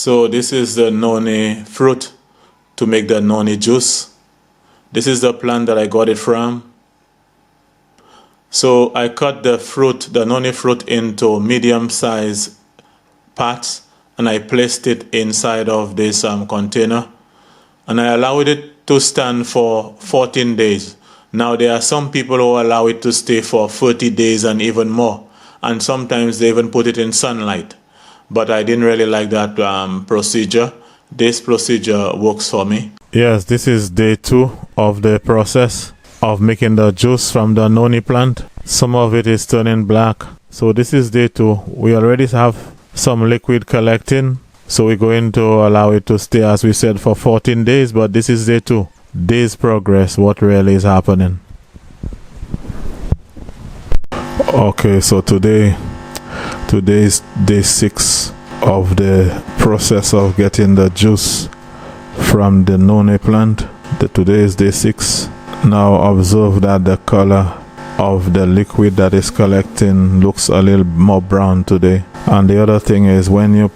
So this is the Noni fruit to make the Noni juice. This is the plant that I got it from. So I cut the fruit, the Noni fruit, into medium-sized parts, and I placed it inside of this container, and I allowed it to stand for 14 days. Now there are some people who allow it to stay for 30 days and even more, and sometimes they even put it in sunlight. But I didn't really like that procedure. This procedure works for me. Yes, this is day 2 of the process of making the juice from the Noni plant. Some of it is turning black. So this is day 2. We already have some liquid collecting. So we're going to allow it to stay, as we said, for 14 days. But this is day 2. Days progress, what really is happening. Okay, so today is day 6 of the process of getting the juice from the Noni plant. Today is day 6. Now observe that the color of the liquid that is collecting looks a little more brown today. And the other thing is, when you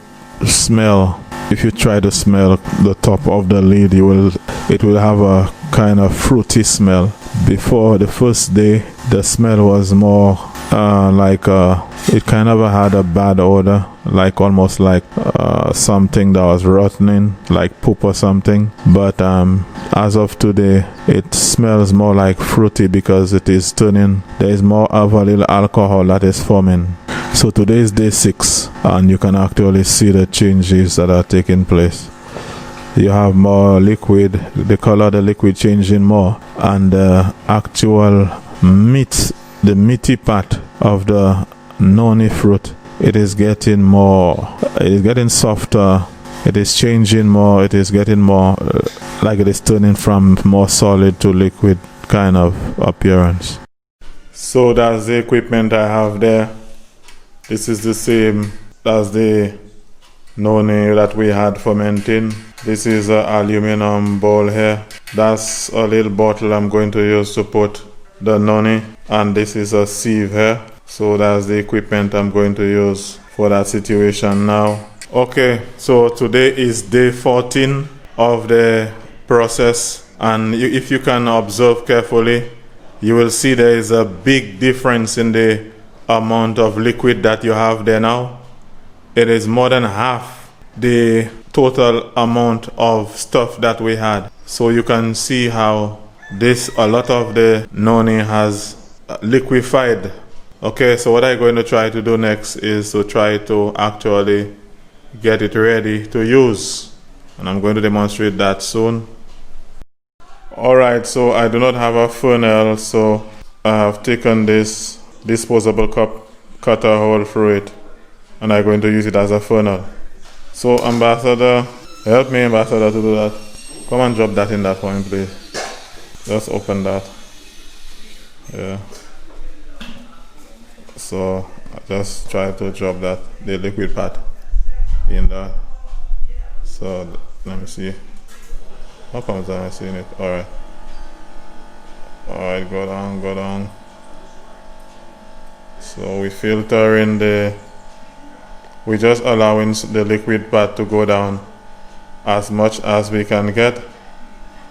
smell, if you try to smell the top of the lid, it will have a kind of fruity smell. Before the first day, the smell was more it kind of had a bad odor, like almost like something that was rotting, like poop or something. But as of today, it smells more like fruity because it is turning, there is more of a little alcohol that is forming. So today is day 6, and you can actually see the changes that are taking place. You have more liquid, the color of the liquid changing more, and the actual meat, the meaty part of the Noni fruit, it is getting softer, it is changing more, it is getting more like it is turning from more solid to liquid kind of appearance. So that's the equipment I have there. This is the same as the Noni that we had fermenting. This is an aluminum bowl here. That's a little bottle I'm going to use to put the Noni, and this is a sieve here. So that's the equipment I'm going to use for that situation now. Okay, so today is day 14 of the process, and if you can observe carefully, you will see there is a big difference in the amount of liquid that you have there now. It is more than half the total amount of stuff that we had. So you can see how a lot of the Noni has liquefied. Okay, so what I'm going to try to do next is to try to actually get it ready to use, and I'm going to demonstrate that soon. Alright, so I do not have a funnel, so I have taken this disposable cup, cut a hole through it, and I'm going to use it as a funnel. So Ambassador, help me, Ambassador, to do that. Come and drop that in that point, please. Just open that. Yeah. So I just try to drop that, the liquid part, in there. So let me see. How comes I'm seeing it? Alright. Alright, go down. So we filter in we're just allowing the liquid part to go down as much as we can get.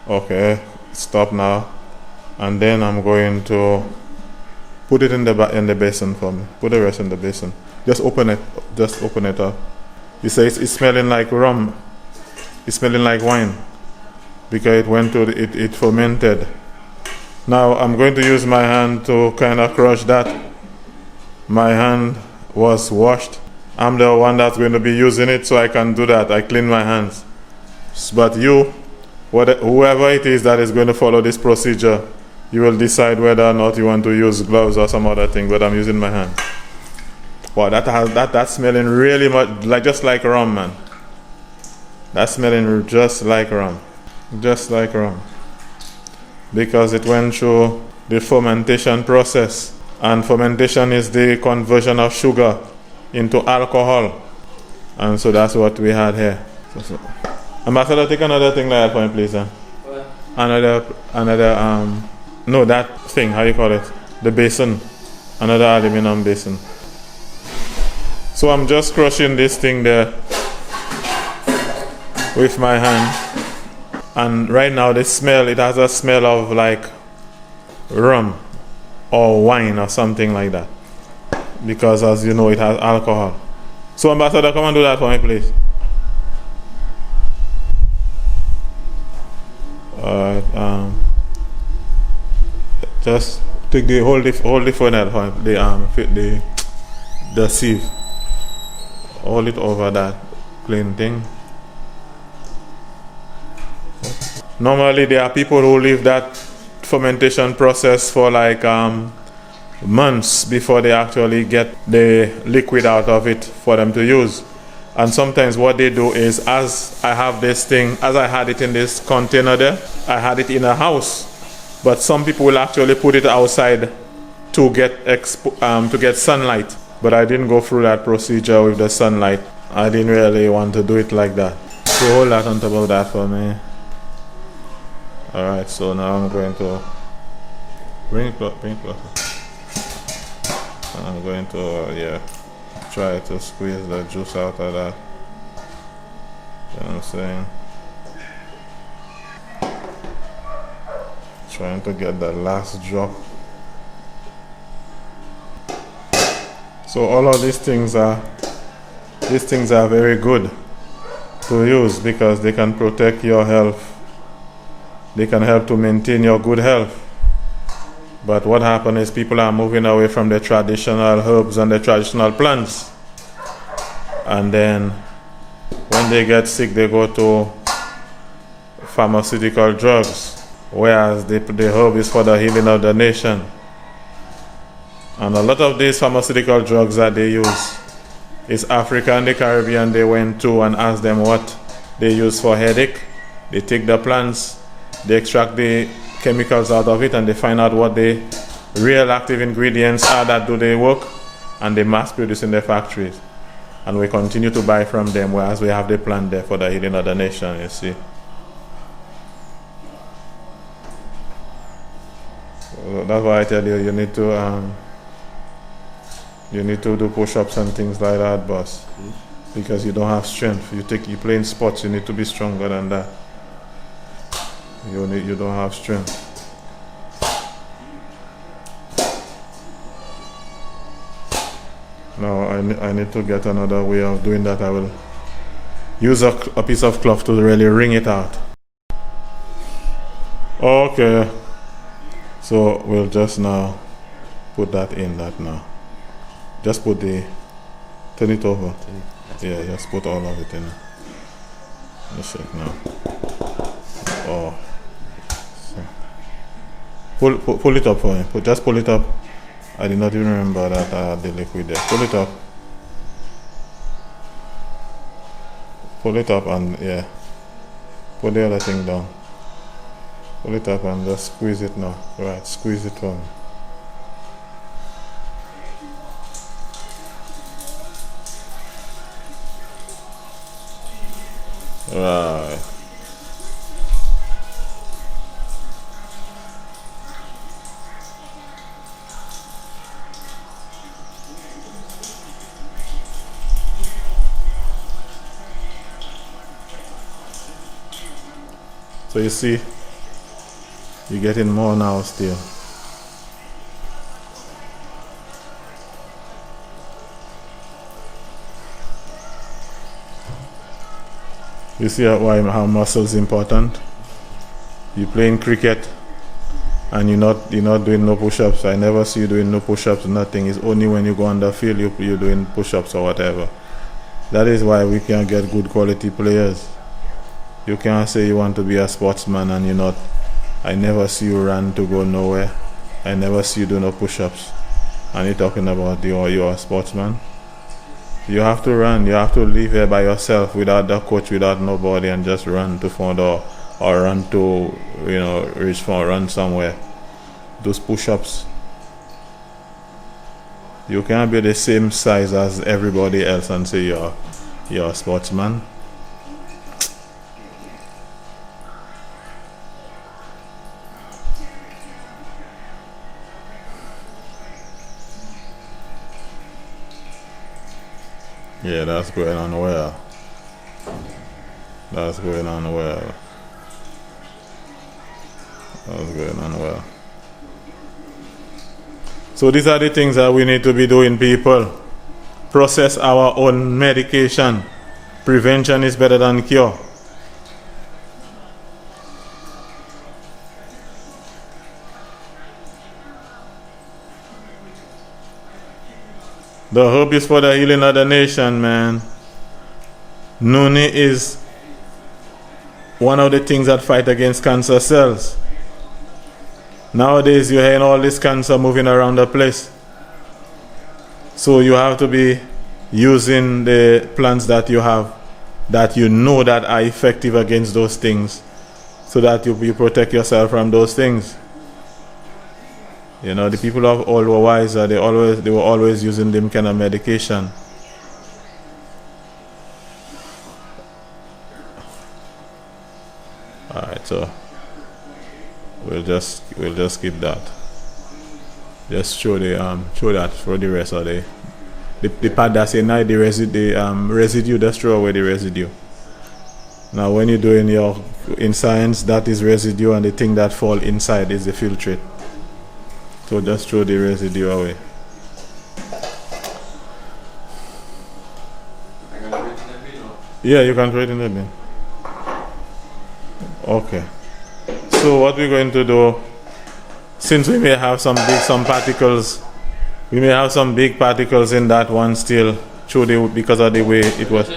Okay, stop now. And then I'm going to put it in the basin for me. Put the rest in the basin. Just open it up. You say it's smelling like rum. It's smelling like wine because it fermented. Now I'm going to use my hand to kind of crush that. My hand was washed. I'm the one that's going to be using it, so I can do that. I clean my hands. But whoever it is that is going to follow this procedure, you will decide whether or not you want to use gloves or some other thing, but I'm using my hands. Wow, that's smelling really much just like rum, man. That's smelling just like rum. Just like rum. Because it went through the fermentation process. And fermentation is the conversion of sugar into alcohol. And so that's what we had here. Ambassador, take another thing like that for me, please. What? No, that thing, how you call it? The basin. Another aluminum basin. So I'm just crushing this thing there. with my hand. And right now the smell, it has a smell of like rum or wine or something like that, because as you know it has alcohol. So Ambassador, come and do that for me, please. Just take the hold the funnel, the sieve. Hold it over that plain thing. Normally there are people who leave that fermentation process for like months before they actually get the liquid out of it for them to use. And sometimes what they do is, as I have this thing, as I had it in this container there, I had it in a house. But some people will actually put it outside to get sunlight. But I didn't go through that procedure with the sunlight. I didn't really want to do it like that. So hold that on top of that for me. Alright, so now I'm going to bring it closer. I'm going to try to squeeze the juice out of that. You know what I'm saying? Trying to get the last drop. So all of these things are very good to use because they can protect your health. They can help to maintain your good health. But what happens is people are moving away from the traditional herbs and the traditional plants. And then when they get sick, they go to pharmaceutical drugs, whereas the herb is for the healing of the nation. And a lot of these pharmaceutical drugs that they use is Africa and the Caribbean. They went to and asked them what they use for headache. They take the plants, they extract the chemicals out of it, and they find out what the real active ingredients are that do they work, and they mass produce in their factories. And we continue to buy from them, whereas we have the plant there for the healing of the nation, you see. So that's why I tell you, you need to do push-ups and things like that, boss. Because you don't have strength. You play in sports, you need to be stronger than that. You don't have strength. Now I need to get another way of doing that. I will use a piece of cloth to really wring it out. Okay. So we'll just now put that in that now. Just turn it over. Yeah, just put all of it in. Let's check now. Oh. Pull it up for me. Just pull it up. I did not even remember that I had the liquid there. Pull it up. Pull it up and yeah. Put the other thing down. Pull it up and just squeeze it now. Right, squeeze it for me. Right. So you see, you're getting more now still. You see how muscle is important? You playing cricket and you're not doing no push-ups. I never see you doing no push-ups, nothing. It's only when you go on the field you're doing push-ups or whatever. That is why we can't get good quality players. You can't say you want to be a sportsman and you're not. I never see you run to go nowhere. I never see you do no push-ups. And you're talking about you're a sportsman. You have to run. You have to live here by yourself without the coach, without nobody, and just run to find or run to reach for run somewhere. Those push-ups. You can't be the same size as everybody else and say you're a sportsman. Yeah, that's going on well. That's going on well. That's going on well. So these are the things that we need to be doing, people. Process our own medication. Prevention is better than cure. The herb is for the healing of the nation, man. Noni is one of the things that fight against cancer cells. Nowadays, you're hearing all this cancer moving around the place. So you have to be using the plants that you have, that you know that are effective against those things, so that you protect yourself from those things. You know, the people of old were wiser. They were always using them kind of medication. All right, so we'll just keep that. Just show the that for the rest of the part that's in the residue. Just throw away the residue. Now, when you're doing in science, that is residue, and the thing that fall inside is the filtrate. So just throw the residue away. Yeah, you can throw it in the bin. Okay. So what we're going to do, since we may have some particles, we may have some big particles in that one still, because of the way it was.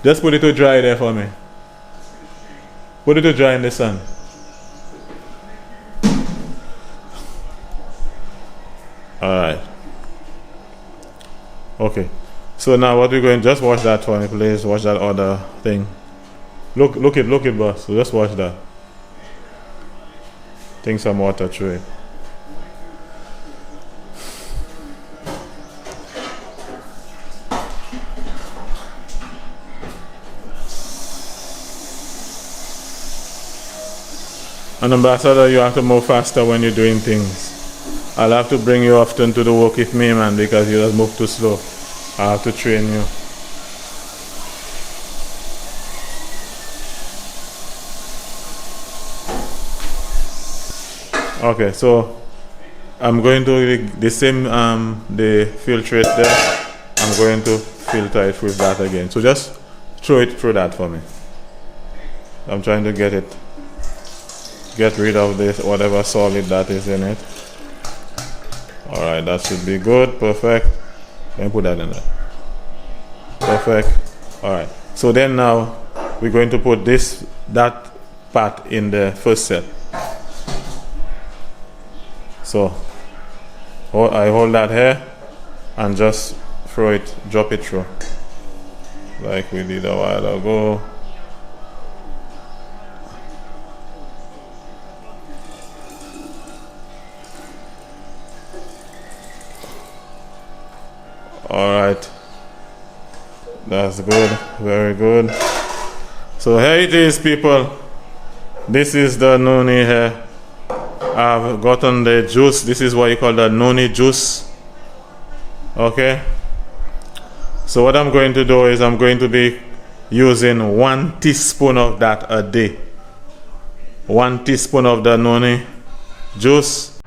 Just put it to dry there for me. Put it to dry in the sun. Alright. Okay. So now what we're going, just watch that for me, please. Watch that other thing. Look it, boss. So just watch that. Take some water through it. And Ambassador, you have to move faster when you're doing things. I'll have to bring you often to the work with me, man, because you just move too slow. I have to train you. Okay, so I'm going to the same the filtrate there. I'm going to filter it with that again. So just throw it through that for me. I'm trying to get rid of this whatever solid that is in it. Alright, that should be good. Perfect. Let me put that in there. Perfect. Alright. So then now we're going to put that part in the first set. So I hold that here and just drop it through like we did a while ago. Alright, that's good, very good. So here it is, people. This is the Noni here. I've gotten the juice. This is what you call the Noni juice. Okay, so what I'm going to do is I'm going to be using 1 teaspoon of that a day. 1 teaspoon of the Noni juice